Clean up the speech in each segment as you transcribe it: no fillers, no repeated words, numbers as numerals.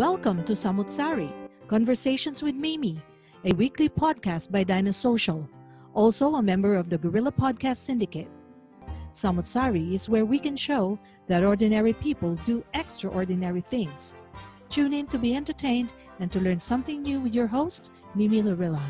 Welcome to Samu't Sari, Conversations with Mimi, a weekly podcast by Dinah Social, also a member of the Guerrilla Podcast Syndicate. Samu't Sari is where we can show that ordinary people do extraordinary things. Tune in to be entertained and to learn something new with your host, Mimi Lorilla.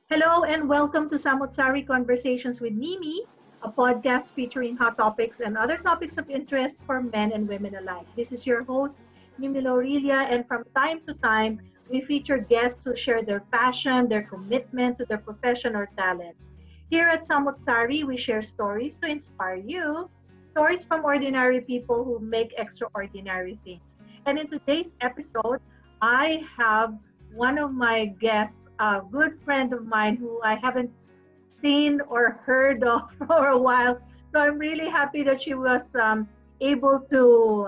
Hello and welcome to Samu't Sari Conversations with Mimi, a podcast featuring hot topics and other topics of interest for men and women alike. This is your host, Mimi Lorilla, and from time to time, we feature guests who share their passion, their commitment to their profession or talents. Here at Samu't Sari, we share stories to inspire you, stories from ordinary people who make extraordinary things. And in today's episode, I have one of my guests, a good friend of mine who I haven't seen or heard of for a while. So I'm really happy that she was able to,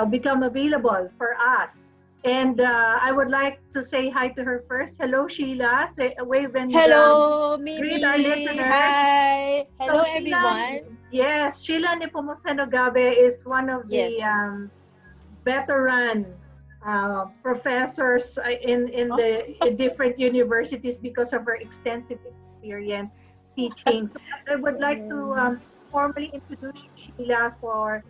become available for us. And I would like to say hi to her first. Hello, Sheila. Say wave and hello, Mimi. Greet our listeners. Hi. Hello, so, everyone. Yes, Sheila Nepomuceno Gabe is one of the veteran professors in the different universities because of her extensive experience teaching. So I would like to formally introduce Sheila for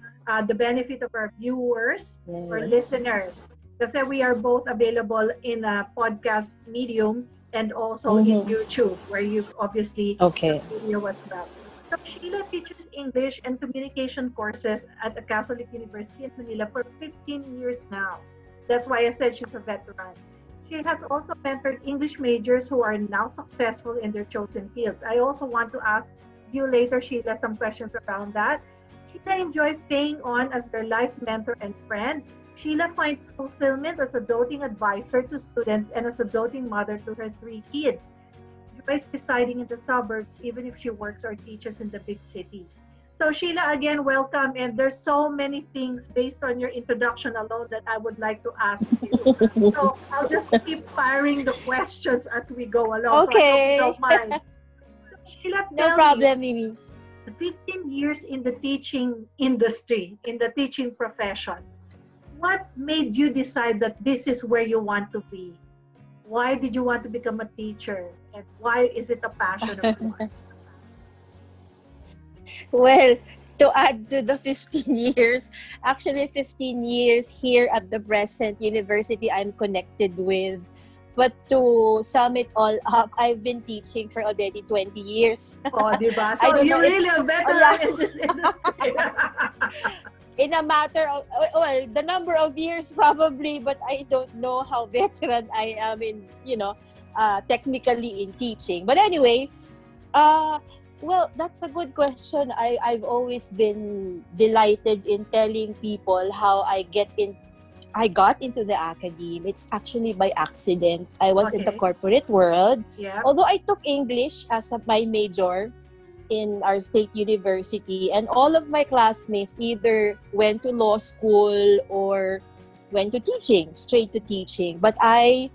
the benefit of our viewers or listeners. Kasi we are both available in a podcast medium and also in YouTube, where you obviously the video was about. So Sheila teaches English and communication courses at the Catholic University in Manila for 15 years now. That's why I said she's a veteran. She has also mentored English majors who are now successful in their chosen fields. I also want to ask you later, Sheila, some questions around that. Sheila enjoys staying on as their life mentor and friend. Sheila finds fulfillment as a doting advisor to students and as a doting mother to her 3 kids. She enjoys residing in the suburbs even if she works or teaches in the big city. So Sheila, again, welcome. And there's so many things based on your introduction alone that I would like to ask you. So I'll just keep firing the questions as we go along. Okay. So I hope you don't mind. So Sheila, no problem, Mimi. 15 years in the teaching industry, in the teaching profession. What made you decide that this is where you want to be? Why did you want to become a teacher? And why is it a passion of yours? Well, to add to the 15 years, actually 15 years here at the present university I'm connected with. But to sum it all up, I've been teaching for already 20 years. Oh, diba? So you're really a veteran in this industry. In a matter of, well, the number of years probably, but I don't know how veteran I am in, technically in teaching. But anyway, well, that's a good question. I've always been delighted in telling people how I got into the academe. It's actually by accident. I was in the corporate world. Yeah. Although I took English as my major in our state university, and all of my classmates either went to law school or went to teaching, straight to teaching. But I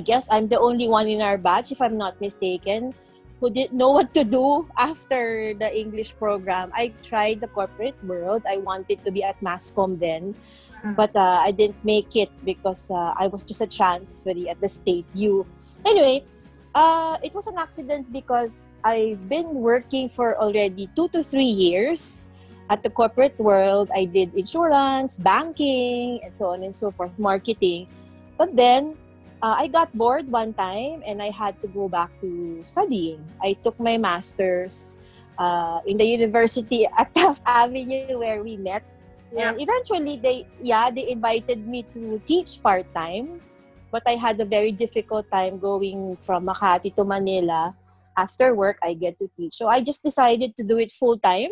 guess I'm the only one in our batch, if I'm not mistaken, who didn't know what to do after the English program. I tried the corporate world. I wanted to be at Masscom then, but I didn't make it because I was just a transferee at the State U. Anyway, it was an accident because I've been working for already 2 to 3 years at the corporate world. I did insurance, banking, and so on and so forth, marketing. But then, I got bored one time and I had to go back to studying. I took my master's in the university at Taft Avenue where we met. Yeah. And eventually, they invited me to teach part-time. But I had a very difficult time going from Makati to Manila. After work, I get to teach. So I just decided to do it full-time.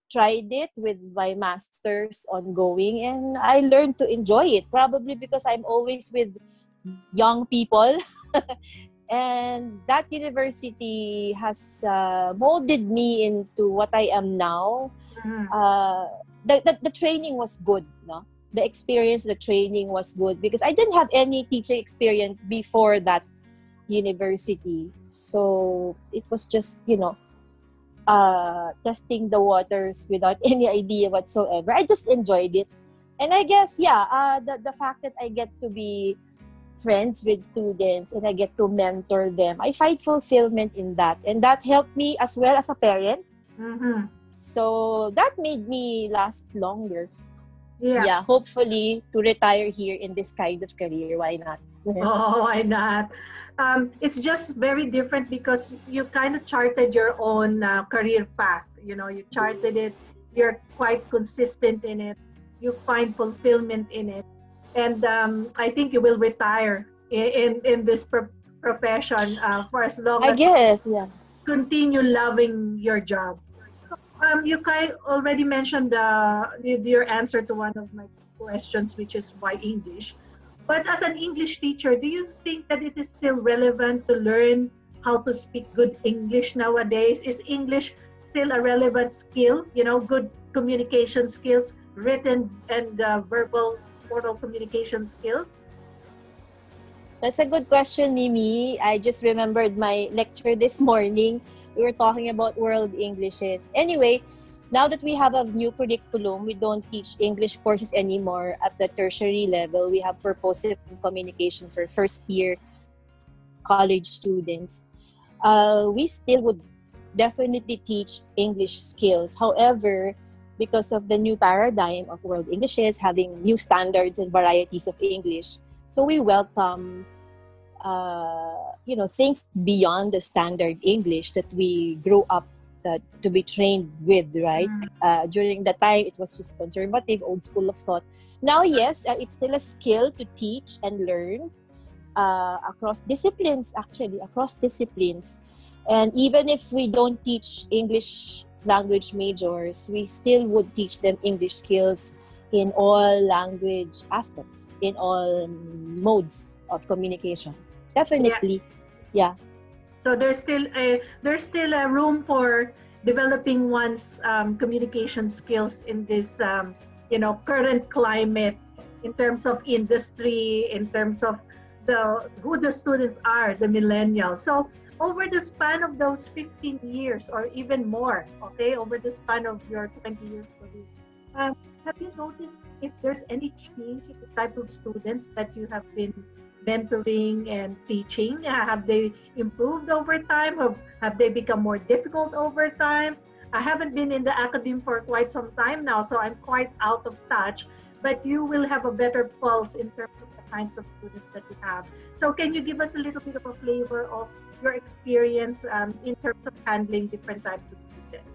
Tried it with my master's ongoing and I learned to enjoy it. Probably because I'm always with young people. And that university has molded me into what I am now. The training was good, no? The experience, the training was good because I didn't have any teaching experience before that university. So it was just, testing the waters without any idea whatsoever. I just enjoyed it. And I guess, the fact that I get to be friends with students and I get to mentor them, I find fulfillment in that. And that helped me as well as a parent. Mm-hmm. So that made me last longer. Yeah. Hopefully to retire here in this kind of career. Why not? Oh, why not? It's just very different because you kind of charted your own career path. You know, you charted it. You're quite consistent in it. You find fulfillment in it, and I think you will retire in this profession for as long as Yeah. continue loving your job. You kind already mentioned your answer to one of my questions, which is why English. But as an English teacher, do you think that it is still relevant to learn how to speak good English nowadays? Is English still a relevant skill? You know, good communication skills, written and verbal oral communication skills? That's a good question, Mimi. I just remembered my lecture this morning. We were talking about world Englishes. Anyway, now that we have a new curriculum, we don't teach English courses anymore at the tertiary level. We have purposive communication for first year college students. We still would definitely teach English skills. However, because of the new paradigm of world Englishes, having new standards and varieties of English, so we welcome things beyond the standard English that we grew up to be trained with, right? During the time, it was just conservative, old school of thought. Now, yes, it's still a skill to teach and learn across disciplines, actually, across disciplines. And even if we don't teach English language majors, we still would teach them English skills in all language aspects, in all modes of communication. Definitely, yeah. So there's still a room for developing one's communication skills in this current climate, in terms of industry, in terms of who the students are, the millennials. So over the span of those 15 years or even more, okay, over the span of your 20 years career, have you noticed if there's any change in the type of students that you have been mentoring and teaching? Have they improved over time? Have they become more difficult over time? I haven't been in the academy for quite some time now, so I'm quite out of touch, but you will have a better pulse in terms of the kinds of students that you have. So can you give us a little bit of a flavor of your experience in terms of handling different types of students?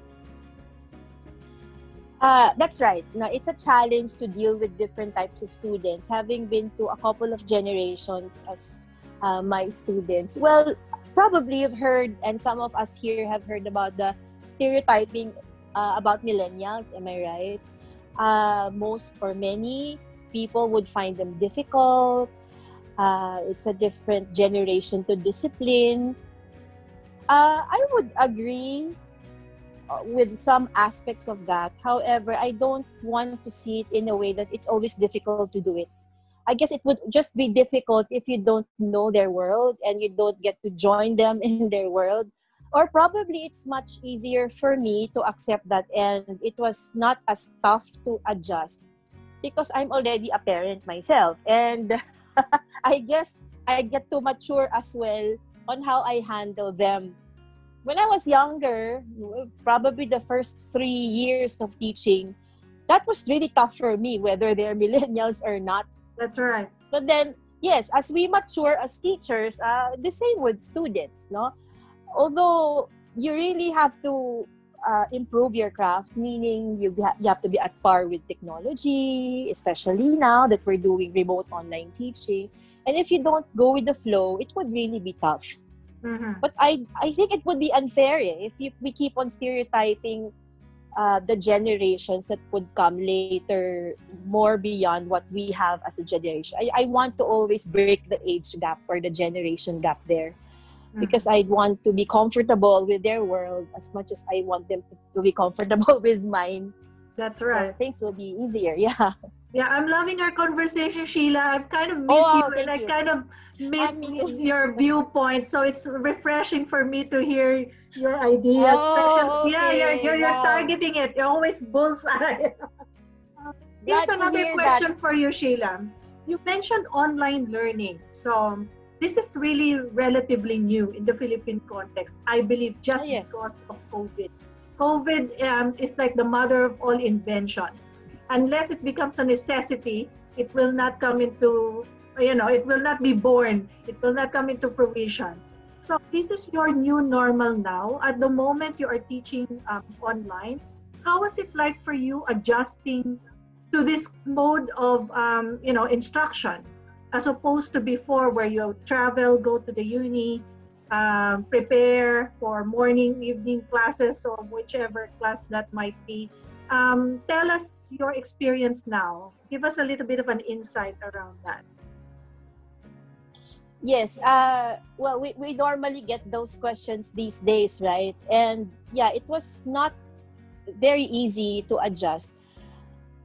That's right. Now, it's a challenge to deal with different types of students. Having been to a couple of generations as my students, well, probably you've heard, and some of us here have heard about the stereotyping about millennials. Am I right? Most or many people would find them difficult. It's a different generation to discipline. I would agree with some aspects of that. However, I don't want to see it in a way that it's always difficult to do it. I guess it would just be difficult if you don't know their world and you don't get to join them in their world. Or probably it's much easier for me to accept that, and it was not as tough to adjust because I'm already a parent myself. And I guess I get to mature as well on how I handle them. When I was younger, probably the first 3 years of teaching, that was really tough for me, whether they're millennials or not. That's right. But then, yes, as we mature as teachers, the same with students, no? Although you really have to improve your craft, meaning you have to be at par with technology, especially now that we're doing remote online teaching. And if you don't go with the flow, it would really be tough. Mm-hmm. But I think it would be unfair if we keep on stereotyping the generations that would come later more beyond what we have as a generation. I want to always break the age gap or the generation gap there, because I want to be comfortable with their world as much as I want them to be comfortable with mine. That's right. So things will be easier, yeah. Yeah, I'm loving our conversation, Sheila. I kind of miss you Oh, and thank I you. kind of miss Me too. your viewpoint. So it's refreshing for me to hear your ideas, especially Oh, yeah, okay. you're Wow. targeting it. You're always bullseye. Here's Glad to another hear that. question for you, Sheila. You mentioned online learning. So this is really relatively new in the Philippine context, I believe, Oh, just yes. because of COVID. COVID is like the mother of all inventions. Unless it becomes a necessity, it will not come into, it will not be born. It will not come into fruition. So this is your new normal now. At the moment you are teaching online, how was it like for you adjusting to this mode of instruction as opposed to before where you travel, go to the uni, prepare for morning, evening classes or whichever class that might be. Tell us your experience now. Give us a little bit of an insight around that. Yes. Well, we normally get those questions these days, right? And yeah, it was not very easy to adjust.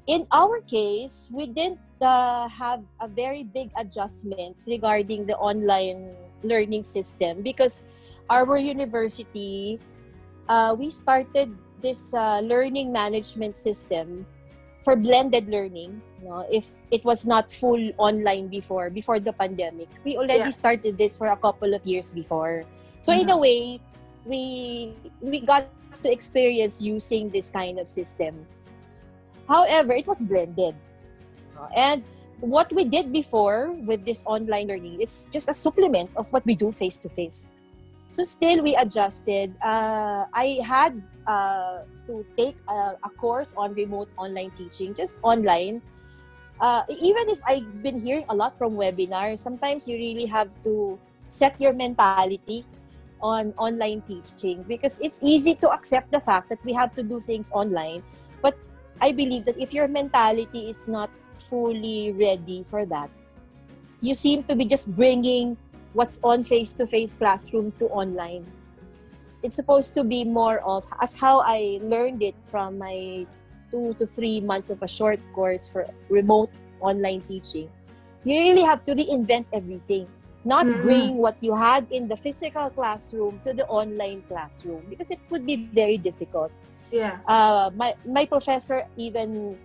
In our case, we didn't have a very big adjustment regarding the online learning system because our university, we started this learning management system for blended learning. If it was not full online before the pandemic, we already Yeah. started this for a couple of years before. So in a Mhm. way, we got to experience using this kind of system. However, it was blended. And what we did before with this online learning is just a supplement of what we do face to face. So still we adjusted. I had to take a course on remote online teaching, just online. Even if I've been hearing a lot from webinars, sometimes you really have to set your mentality on online teaching because it's easy to accept the fact that we have to do things online. But I believe that if your mentality is not fully ready for that, you seem to be just bringing what's on face-to-face classroom to online. It's supposed to be more of, as how I learned it from my 2 to 3 months of a short course for remote online teaching. You really have to reinvent everything. Not Mhm. bring what you had in the physical classroom to the online classroom because it would be very difficult. Yeah. My professor even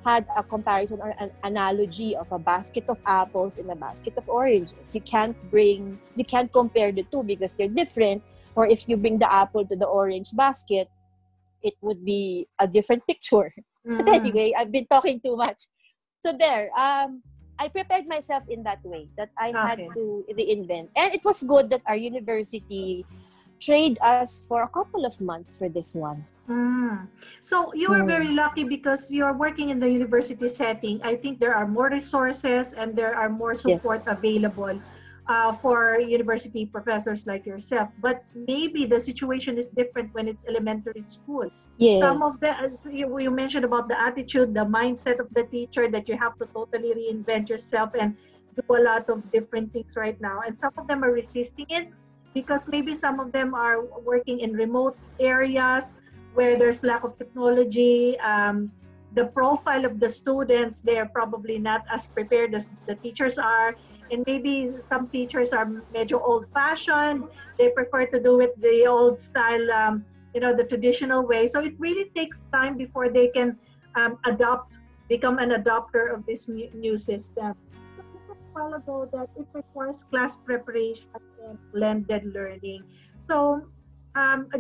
had a comparison or an analogy of a basket of apples and a basket of oranges. You can't compare the two because they're different. Or if you bring the apple to the orange basket, it would be a different picture. But Mhm. anyway, I've been talking too much. So there, I prepared myself in that way that I had Okay. to reinvent. And it was good that our university trained us for a couple of months for this one. Mm. So you are Hmm. very lucky because you're working in the university setting. I think there are more resources and there are more support Yes. available for university professors like yourself. But maybe the situation is different when it's elementary school. Some of Yes. the you mentioned about the attitude, the mindset of the teacher that you have to totally reinvent yourself and do a lot of different things right now. And some of them are resisting it because maybe some of them are working in remote areas where there's lack of technology. The profile of the students, they're probably not as prepared as the teachers are. And maybe some teachers are medyo old-fashioned. They prefer to do it the old style, the traditional way. So it really takes time before they can become an adopter of this new system. So you said a while ago that it requires class preparation and blended learning. So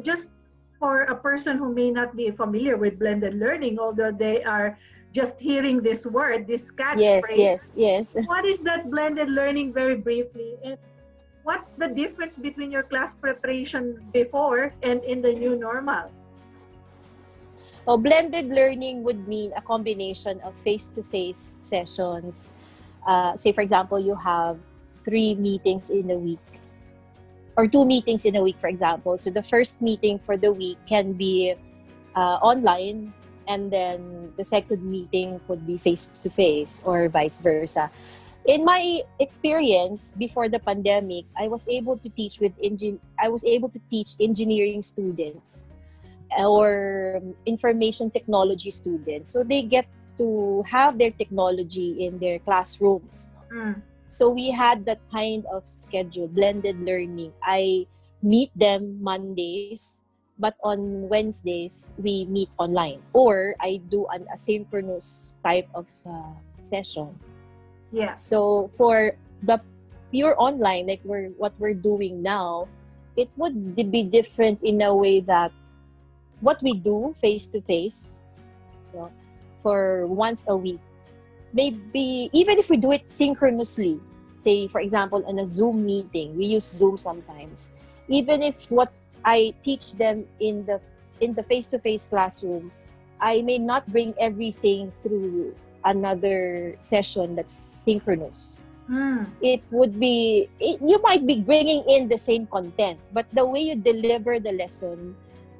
just for a person who may not be familiar with blended learning, although they are just hearing this word, this Yes, catchphrase, yes, yes. what is that blended learning very briefly? And what's the difference between your class preparation before and in the new normal? Well, blended learning would mean a combination of face-to-face sessions. Say, for example, you have 3 meetings in a week or 2 meetings in a week, for example. So the first meeting for the week can be online, and then the second meeting could be face-to-face or vice versa. In my experience before the pandemic, I was able to teach engineering students or information technology students. So they get to have their technology in their classrooms. So we had that kind of schedule, blended learning. I meet them Mondays, but on Wednesdays, we meet online. Or I do an asynchronous type of session. Yeah. So for the pure online, like what we're doing now, it would be different in a way that what we do face-to-face, for once a week, maybe even if we do it synchronously, say for example in a Zoom meeting, we use Zoom sometimes. Even if what I teach them in the face-to-face classroom, I may not bring everything through another session that's synchronous. It would be, you might be bringing in the same content, but the way you deliver the lesson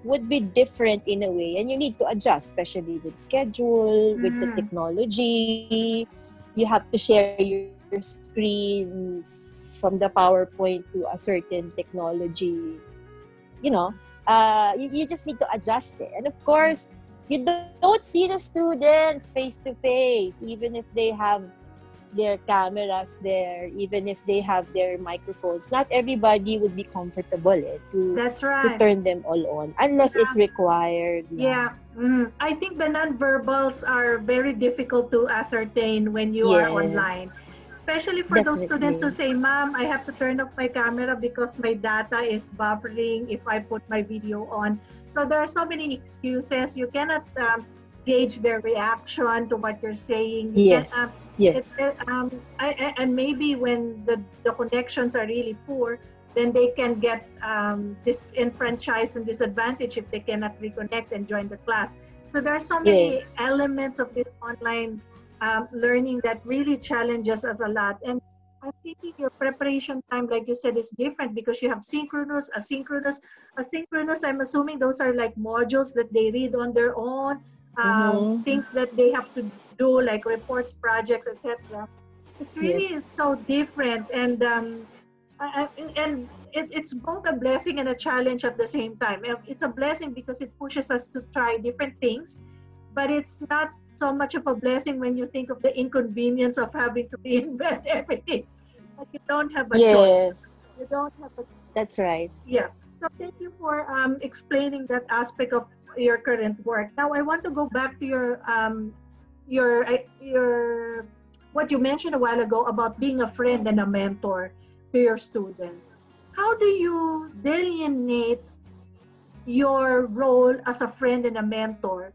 would be different in a way, and you need to adjust, especially with schedule, with the technology. You have to share your screens from the PowerPoint to a certain technology. You just need to adjust it. And of course, you don't see the students face to face, even if they have their cameras there, even if they have their microphones. Not everybody would be comfortable That's right. to turn them all on unless it's required. Yeah. I think the nonverbals are very difficult to ascertain when you are online. Especially for those students who say, "Ma'am, I have to turn off my camera because my data is buffering if I put my video on." So there are so many excuses. You cannot gauge their reaction to what you're saying. Yes. And maybe when the connections are really poor, then they can get disenfranchised and disadvantaged if they cannot reconnect and join the class. So there are so many elements of this online learning that really challenges us a lot. And I'm thinking your preparation time, like you said, is different because you have synchronous, asynchronous. Asynchronous, I'm assuming those are like modules that they read on their own, things that they have to do, like reports, projects, etc. It's really so different, and it's both a blessing and a challenge at the same time. It's a blessing because it pushes us to try different things, but it's not so much of a blessing when you think of the inconvenience of having to reinvent everything. But you don't have a choice. You don't have a. That's right. Yeah. So thank you for explaining that aspect of your current work. Now I want to go back to your what you mentioned a while ago about being a friend and a mentor to your students. How do you delineate your role as a friend and a mentor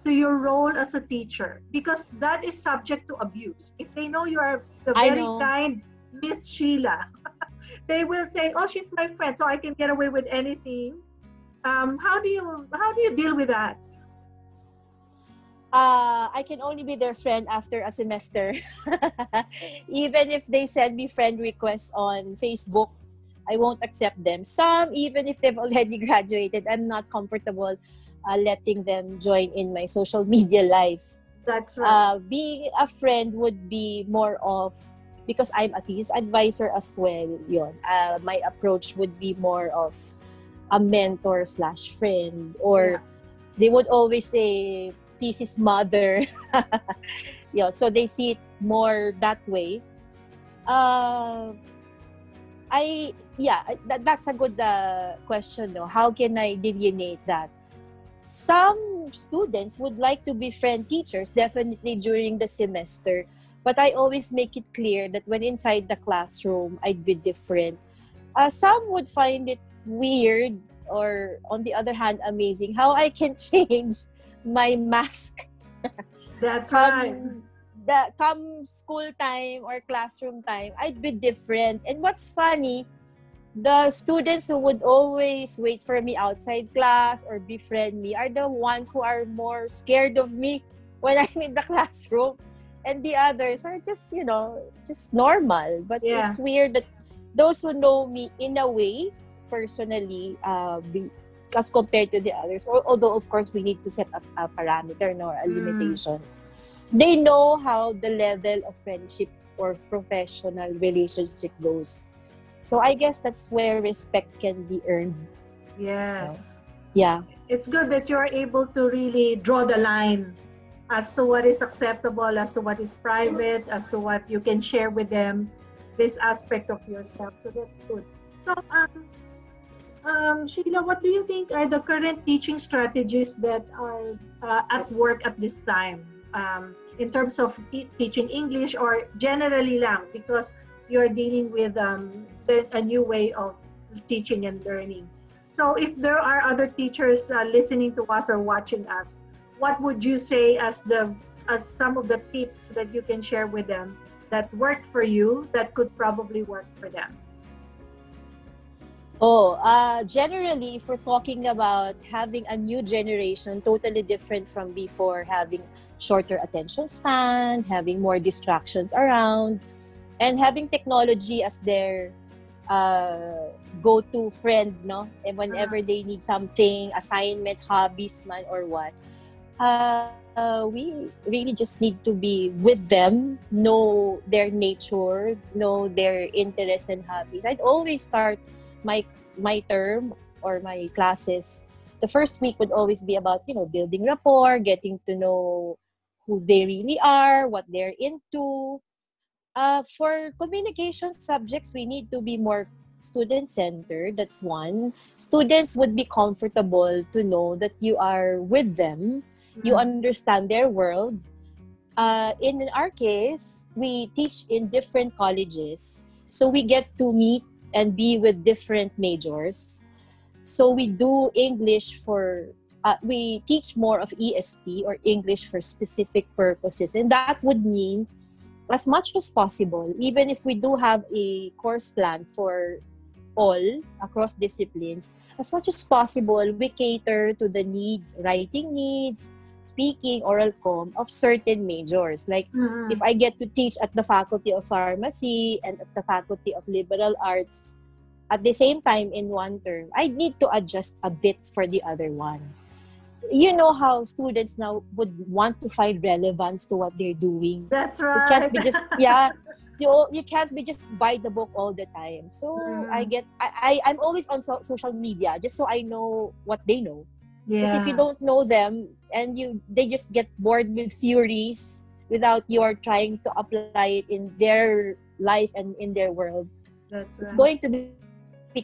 to your role as a teacher? Because that is subject to abuse. If they know you are the very kind Miss Sheila, they will say, "Oh, she's my friend, so I can get away with anything." How do you deal with that? I can only be their friend after a semester. Even if they send me friend requests on Facebook, I won't accept them. Some, even if they've already graduated, I'm not comfortable letting them join in my social media life. That's right. Being a friend would be more of, because I'm a thesis advisor as well, my approach would be more of a mentor / friend, or they would always say thesis mother. So they see it more that way. That's a good question. No? How can I delineate that? Some students would like to befriend teachers, definitely during the semester, but I always make it clear that when inside the classroom, I'd be different. Some would find it weird, or on the other hand, amazing, how I can change my mask. That's right. Come school time or classroom time, I'd be different. And what's funny, the students who would always wait for me outside class or befriend me are the ones who are more scared of me when I'm in the classroom. And the others are just, just normal. But it's weird that those who know me in a way, personally, as compared to the others, although of course we need to set up a parameter or a limitation, they know how the level of friendship or professional relationship goes. So I guess that's where respect can be earned. Yes. Yeah. It's good that you're able to really draw the line as to what is acceptable, as to what is private, as to what you can share with them, this aspect of yourself. So that's good. So, Sheila, what do you think are the current teaching strategies that are at work at this time, in terms of teaching English or generally lang, because you're dealing with a new way of teaching and learning. So if there are other teachers listening to us or watching us, what would you say as some of the tips that you can share with them that worked for you that could probably work for them? Generally, if we're talking about having a new generation, totally different from before, having shorter attention span, having more distractions around, and having technology as their go-to friend, no? And whenever they need something, assignment, hobbies, man, or what, we really just need to be with them, know their nature, know their interests and hobbies. I'd always start my term or my classes. The first week would always be about, building rapport, getting to know who they really are, what they're into. For communication subjects, we need to be more student-centered. That's one. Students would be comfortable to know that you are with them. You understand their world. In our case, we teach in different colleges. So we get to meet and be with different majors. So we do English we teach more of ESP or English for specific purposes. And that would mean, as much as possible, even if we do have a course plan for all across disciplines, as much as possible, we cater to the needs, writing needs, speaking, oral comm of certain majors. Like if I get to teach at the Faculty of Pharmacy and at the Faculty of Liberal Arts at the same time in one term, I need to adjust a bit for the other one. You know how students now would want to find relevance to what they're doing. That's right. You can't be just you can't be just by the book all the time. So I'm always on social media just so I know what they know. Because if you don't know them and they just get bored with theories without your trying to apply it in their life and in their world, it's going to be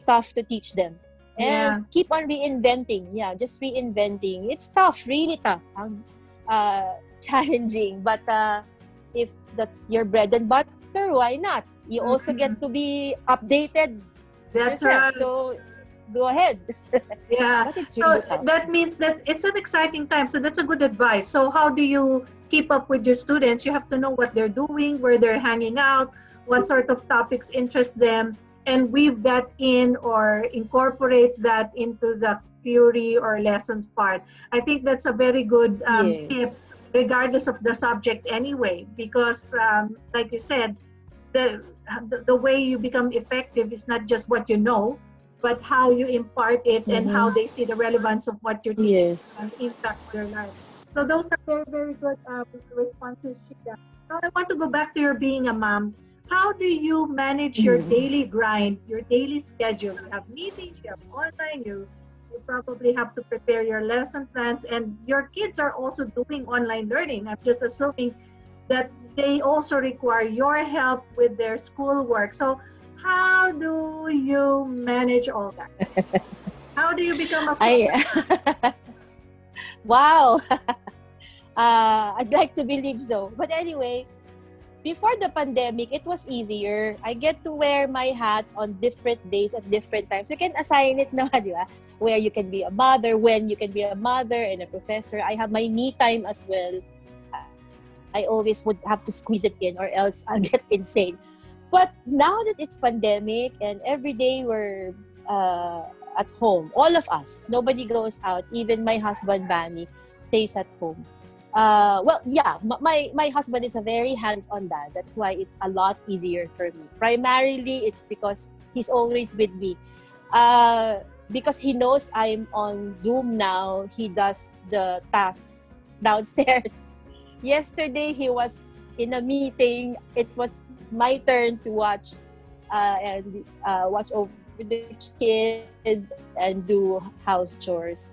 tough to teach them. And keep on reinventing. Yeah, just reinventing. It's tough, really tough. Challenging. But if that's your bread and butter, why not? You also get to be updated. That's yourself. right. So go ahead. Yeah. But it's really tough. That means that it's an exciting time. So that's a good advice. So how do you keep up with your students? You have to know what they're doing, where they're hanging out, what sort of topics interest them, and weave that in or incorporate that into the theory or lessons part. I think that's a very good tip, regardless of the subject anyway, because like you said, the way you become effective is not just what you know, but how you impart it and how they see the relevance of what you're teaching impacts their life. So those are very, very good responses, Sheila. Now I want to go back to your being a mom. How do you manage your daily grind, your daily schedule? You have meetings, you have online, you probably have to prepare your lesson plans, and your kids are also doing online learning. I'm just assuming that they also require your help with their schoolwork. So how do you manage all that? How do you become a Wow. I'd like to believe so. But anyway, before the pandemic, it was easier. I get to wear my hats on different days at different times. You can assign it na, di ba? Where you can be a mother, when you can be a mother and a professor. I have my me time as well. I always would have to squeeze it in or else I'll get insane. But now that it's pandemic and every day we're at home, all of us, nobody goes out. Even my husband, Bani, stays at home. My husband is a very hands-on dad. That's why it's a lot easier for me. Primarily, it's because he's always with me. Because he knows I'm on Zoom now, he does the tasks downstairs. Yesterday, he was in a meeting. It was my turn to watch over the kids and do house chores.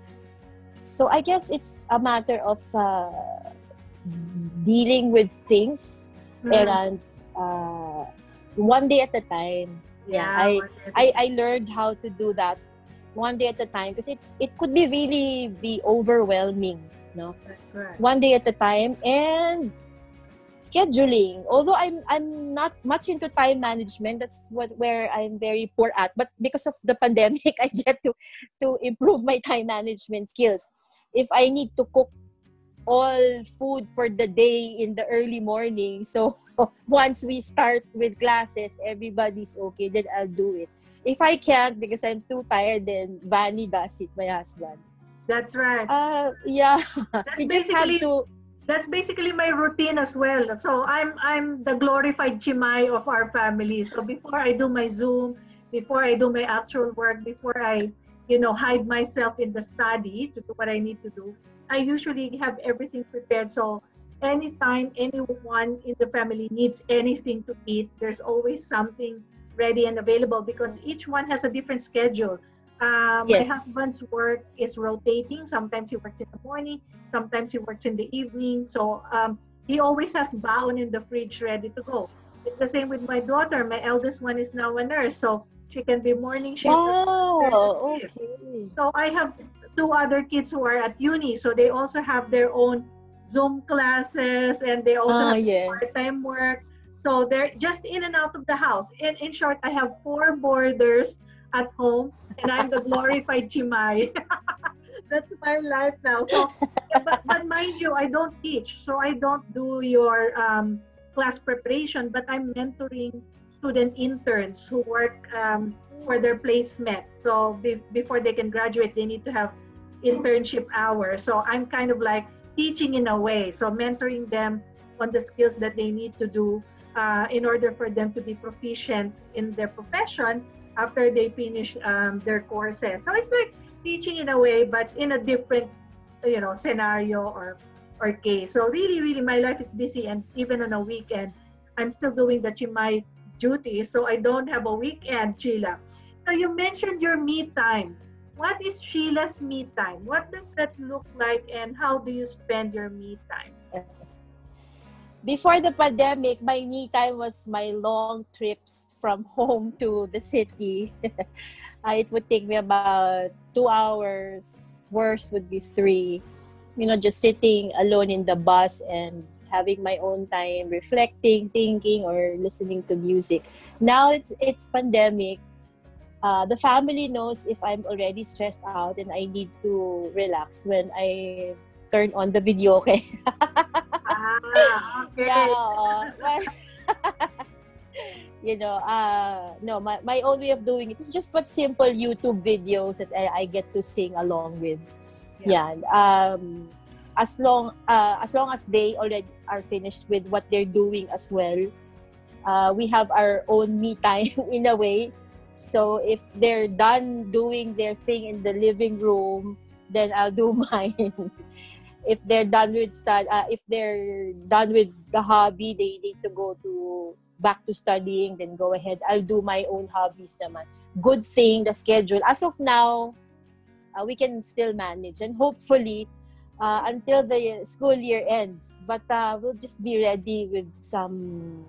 So I guess it's a matter of dealing with things, Mm. errands, one day at a time. I learned how to do that one day at a time, because it could be really be overwhelming, no? That's right. One day at a time. And scheduling, although I'm not much into time management, that's where I'm very poor at, but because of the pandemic I get to improve my time management skills. If I need to cook all food for the day in the early morning, so once we start with classes everybody's okay, then I'll do it. If I can't because I'm too tired, then Vani does it, my husband. That's right. Yeah. That's You just have to. That's basically my routine as well. So I'm the glorified chimay of our family. So before I do my Zoom, before I do my actual work, before I hide myself in the study to do what I need to do, I usually have everything prepared. So anytime anyone in the family needs anything to eat, there's always something ready and available, because each one has a different schedule. My husband's work is rotating. Sometimes he works in the morning, sometimes he works in the evening. So he always has baon in the fridge ready to go. It's the same with my daughter. My eldest one is now a nurse, so she can be morning shift. Wow, okay. So I have two other kids who are at uni, so they also have their own Zoom classes, and they also have part-time work. So they're just in and out of the house. In short, I have 4 boarders at home, and I'm the glorified chimay. That's my life now. So, but mind you, I don't teach, so I don't do your class preparation, but I'm mentoring student interns who work for their placement. So before they can graduate, they need to have internship hours. So I'm kind of like teaching in a way, so mentoring them on the skills that they need to do in order for them to be proficient in their profession after they finish their courses. So it's like teaching in a way, but in a different, scenario or case. So really, my life is busy, and even on a weekend, I'm still doing the chimay duties. So I don't have a weekend, Sheila. So you mentioned your me time. What is Sheila's me time? What does that look like, and how do you spend your me time? Before the pandemic, my me time was my long trips from home to the city. It would take me about 2 hours. Worst would be 3. Just sitting alone in the bus and having my own time, reflecting, thinking, or listening to music. Now it's pandemic. The family knows if I'm already stressed out and I need to relax when I turn on the video, okay? Okay. Yeah, no, my own way of doing it is just but simple YouTube videos that I get to sing along with. Yeah. As long as they already are finished with what they're doing as well, we have our own me time in a way. So if they're done doing their thing in the living room, then I'll do mine. If they're done with the hobby, they need to go back to studying, then go ahead. I'll do my own hobbies naman. Good thing, the schedule. As of now, we can still manage, and hopefully until the school year ends. But we'll just be ready with some,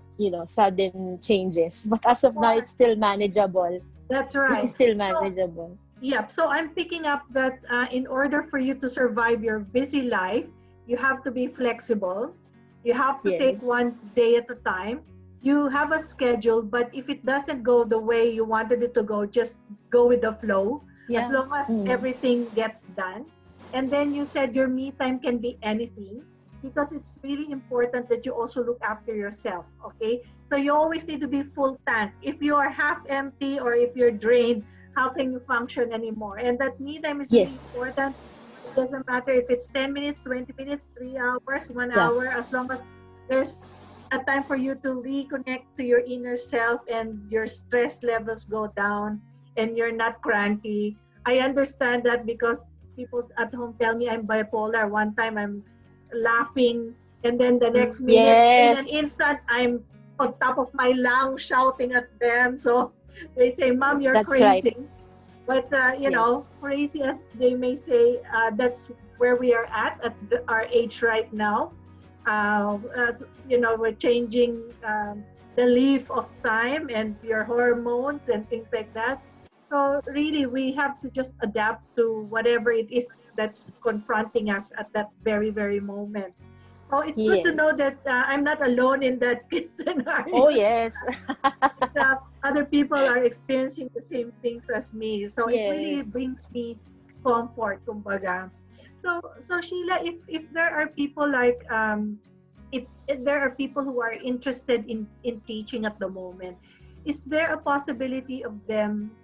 sudden changes. But as of now, it's still manageable. That's right. It's still manageable. Yep. So I'm picking up that in order for you to survive your busy life, you have to be flexible. You have to take one day at a time. You have a schedule, but if it doesn't go the way you wanted it to go, just go with the flow. As long as everything gets done. And then you said your me time can be anything, because it's really important that you also look after yourself, okay? So you always need to be full tank. If you are half empty or if you're drained, how can you function anymore? And that me time is really important. It doesn't matter if it's 10 minutes, 20 minutes, 3 hours, 1 hour, as long as there's a time for you to reconnect to your inner self and your stress levels go down and you're not cranky. I understand that because people at home tell me I'm bipolar. One time I'm laughing, and then the next minute, in an instant, I'm on top of my lungs shouting at them. So they say, "Mom, you're crazy." Right. But crazy as they may say, that's where we are at our age right now. as we're changing the leaf of time and your hormones and things like that. So really, we have to just adapt to whatever it is that's confronting us at that very, very moment. So it's good to know Yes. that I'm not alone in that Oh, scenario. yes. Other people are experiencing the same things as me. So it really Yes. brings me comfort, kumbaga. So Sheila, if there are people like if there are people who are interested in teaching at the moment, is there a possibility of them,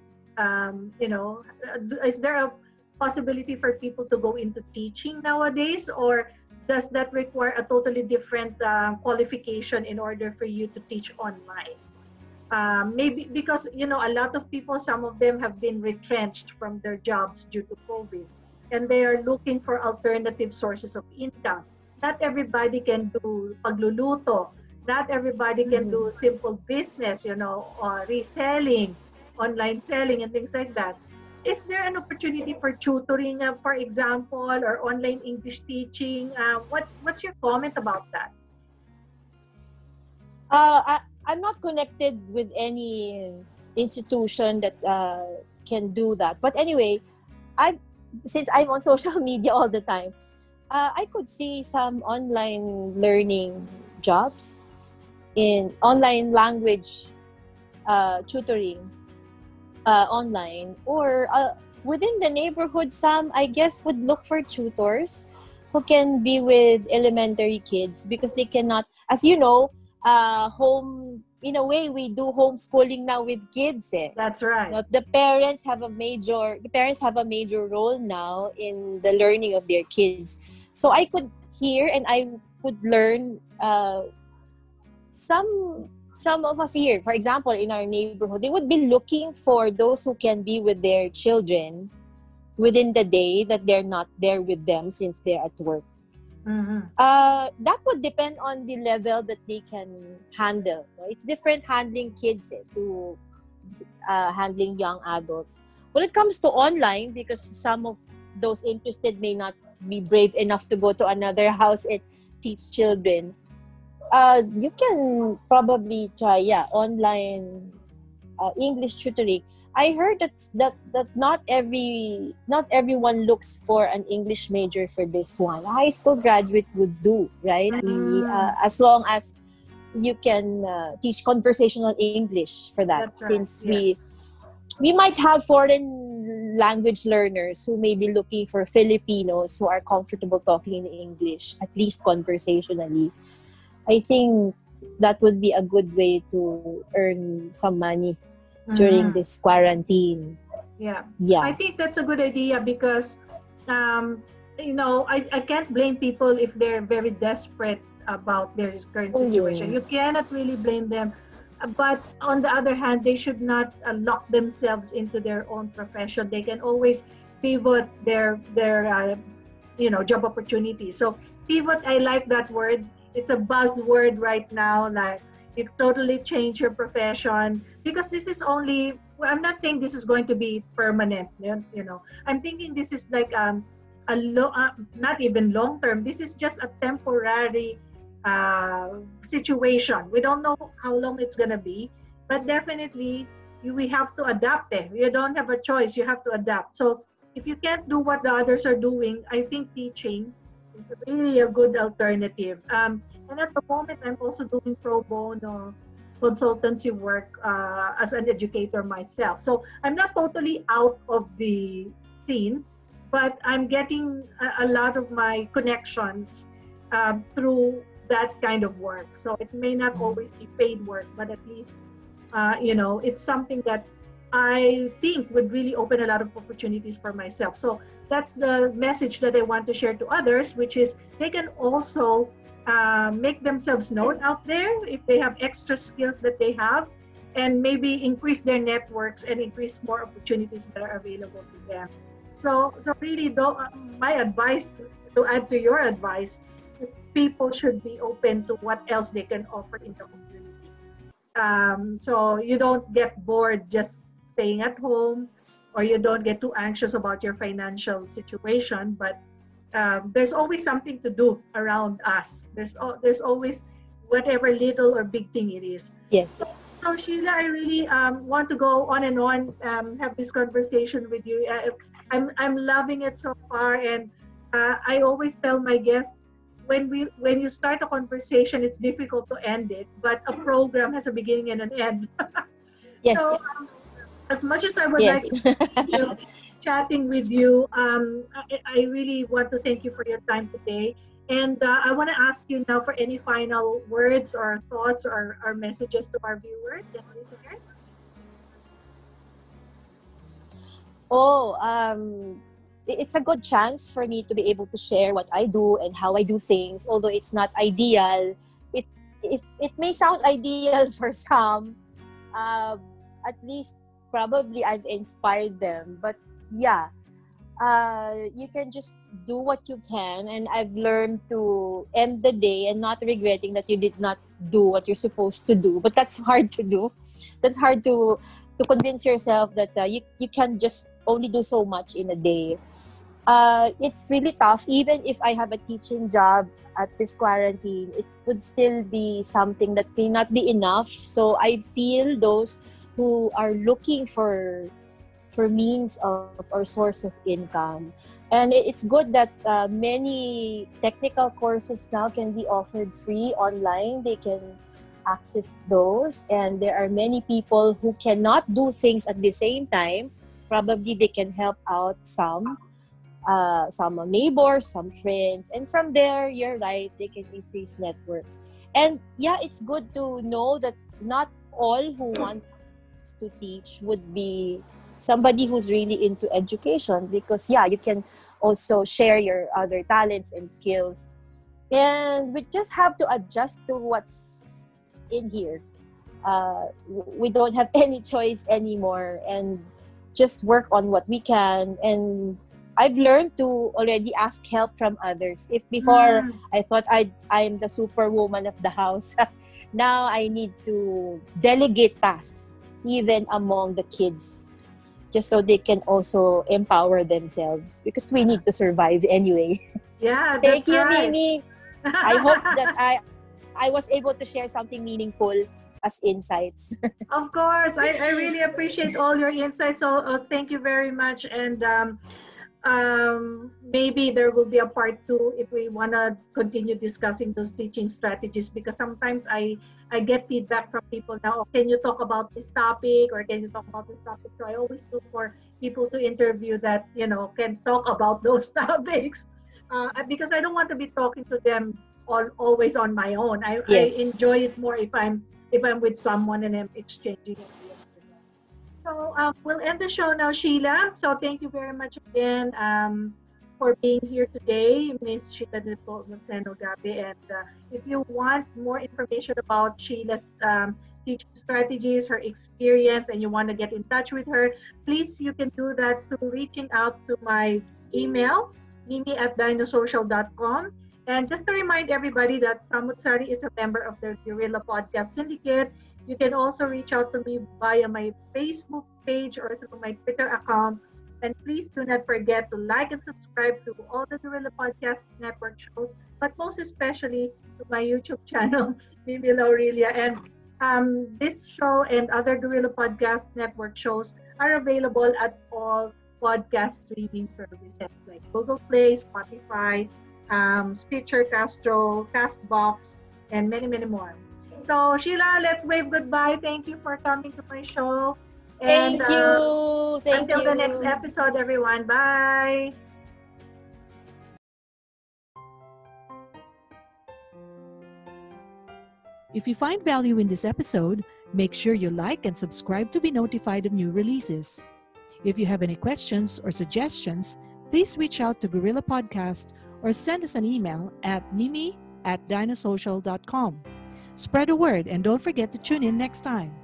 is there a possibility for people to go into teaching nowadays, or does that require a totally different qualification in order for you to teach online? Maybe because a lot of people, some of them have been retrenched from their jobs due to COVID, and they are looking for alternative sources of income. Not everybody can do pagluluto. Not everybody can Mhm. do simple business, reselling, online selling, and things like that. Is there an opportunity for tutoring, for example, or online English teaching? What's your comment about that? I'm not connected with any institution that can do that. But anyway, I since I'm on social media all the time, I could see some online learning jobs in online language tutoring online, or within the neighborhood. Some, I guess, would look for tutors who can be with elementary kids, because they cannot, as you know, home in a way we do homeschooling now with kids. That's right. Now, the parents have a major role now in the learning of their kids. So I could hear and I could learn some of us here, for example, in our neighborhood, they would be looking for those who can be with their children within the day that they're not there with them since they're at work. Mm-hmm. That would depend on the level that they can handle. No? It's different handling kids to handling young adults. When it comes to online, because some of those interested may not be brave enough to go to another house and teach children, you can probably try online English tutoring. I heard that not everyone looks for an English major for this one. A high school graduate would do, right? As long as you can teach conversational English for that. That's right. Since Yeah. we might have foreign language learners who may be looking for Filipinos who are comfortable talking in English, at least conversationally. I think that would be a good way to earn some money during Mm-hmm. this quarantine. Yeah. I Yeah. think that's a good idea because, I can't blame people if they're very desperate about their current Oh, situation. yeah. You cannot really blame them. But on the other hand, they should not lock themselves into their own profession. They can always pivot their job opportunities. So pivot, I like that word. It's a buzzword right now. Like, you totally change your profession because this is only. Well, I'm not saying this is going to be permanent. I'm thinking this is like not even long term. This is just a temporary situation. We don't know how long it's gonna be, but definitely we have to adapt. You don't have a choice. You have to adapt. So if you can't do what the others are doing, I think teaching is really a good alternative. And at the moment, I'm also doing pro bono consultancy work as an educator myself. So I'm not totally out of the scene, but I'm getting a lot of my connections through that kind of work. So it may not always be paid work, but at least, it's something that I think would really open a lot of opportunities for myself. So that's the message that I want to share to others, which is they can also make themselves known out there if they have extra skills that they have, and maybe increase their networks and increase more opportunities that are available to them. So really, though, my advice to add to your advice is people should be open to what else they can offer in the community. So you don't get bored just staying at home, or you don't get too anxious about your financial situation, but there's always something to do around us. There's always whatever little or big thing it is. Yes. So Sheila, I really want to go on and on, have this conversation with you. I'm loving it so far, and I always tell my guests, when you start a conversation, it's difficult to end it, but a program has a beginning and an end. Yes. So as much as I would Yes. like to continue chatting with you, I really want to thank you for your time today. And I want to ask you now for any final words or thoughts or messages to our viewers and listeners. It's a good chance for me to be able to share what I do and how I do things. Although it's not ideal, it may sound ideal for some. At least probably I've inspired them. But yeah, you can just do what you can, and I've learned to end the day and not regretting that you did not do what you're supposed to do. But that's hard to do. That's hard to convince yourself that you can just only do so much in a day. It's really tough. Even if I have a teaching job at this quarantine, it would still be something that may not be enough. So I feel those who are looking for means of or source of income. And it's good that many technical courses now can be offered free online. They can access those, and there are many people who cannot do things at the same time. Probably they can help out some neighbors, some friends, and from there, you're right, they can increase networks. And yeah, it's good to know that not all who want to teach would be somebody who's really into education, because yeah, you can also share your other talents and skills, and we just have to adjust to what's in here. We don't have any choice anymore, and just work on what we can. And I've learned to already ask help from others. If before I thought I'm the superwoman of the house, now I need to delegate tasks even among the kids, just so they can also empower themselves, because we need to survive anyway. Yeah, Thank that's you, right. Mimi. I hope that I was able to share something meaningful as insights. Of course, I really appreciate all your insights. So thank you very much. And maybe there will be a part 2 if we want to continue discussing those teaching strategies, because sometimes I get feedback from people now, oh, can you talk about this topic, or can you talk about this topic? So I always look for people to interview that, can talk about those topics, because I don't want to be talking to them always on my own. I enjoy it more if I'm with someone and I'm exchanging ideas with them. So we'll end the show now, Sheila. So thank you very much again for being here today, Miss Sheila Nepomuceno Gabe. And if you want more information about Sheila's teaching strategies, her experience, and you want to get in touch with her, please, you can do that through reaching out to my email, mimi@dinosocial.com. And just to remind everybody that Samu't Sari is a member of the Guerrilla Podcast Syndicate. You can also reach out to me via my Facebook page or through my Twitter account. And please do not forget to like and subscribe to all the Guerrilla Podcast Network shows, but most especially to my YouTube channel, Mimi Laurelia. And this show and other Guerrilla Podcast Network shows are available at all podcast streaming services like Google Play, Spotify, Stitcher, Castro, Castbox, and many, many more. So Sheila, let's wave goodbye. Thank you for coming to my show. And, Thank you. Until the next episode, everyone. Bye. If you find value in this episode, make sure you like and subscribe to be notified of new releases. If you have any questions or suggestions, please reach out to Guerrilla Podcast or send us an email at mimi@dinosocial.com. Spread the word and don't forget to tune in next time.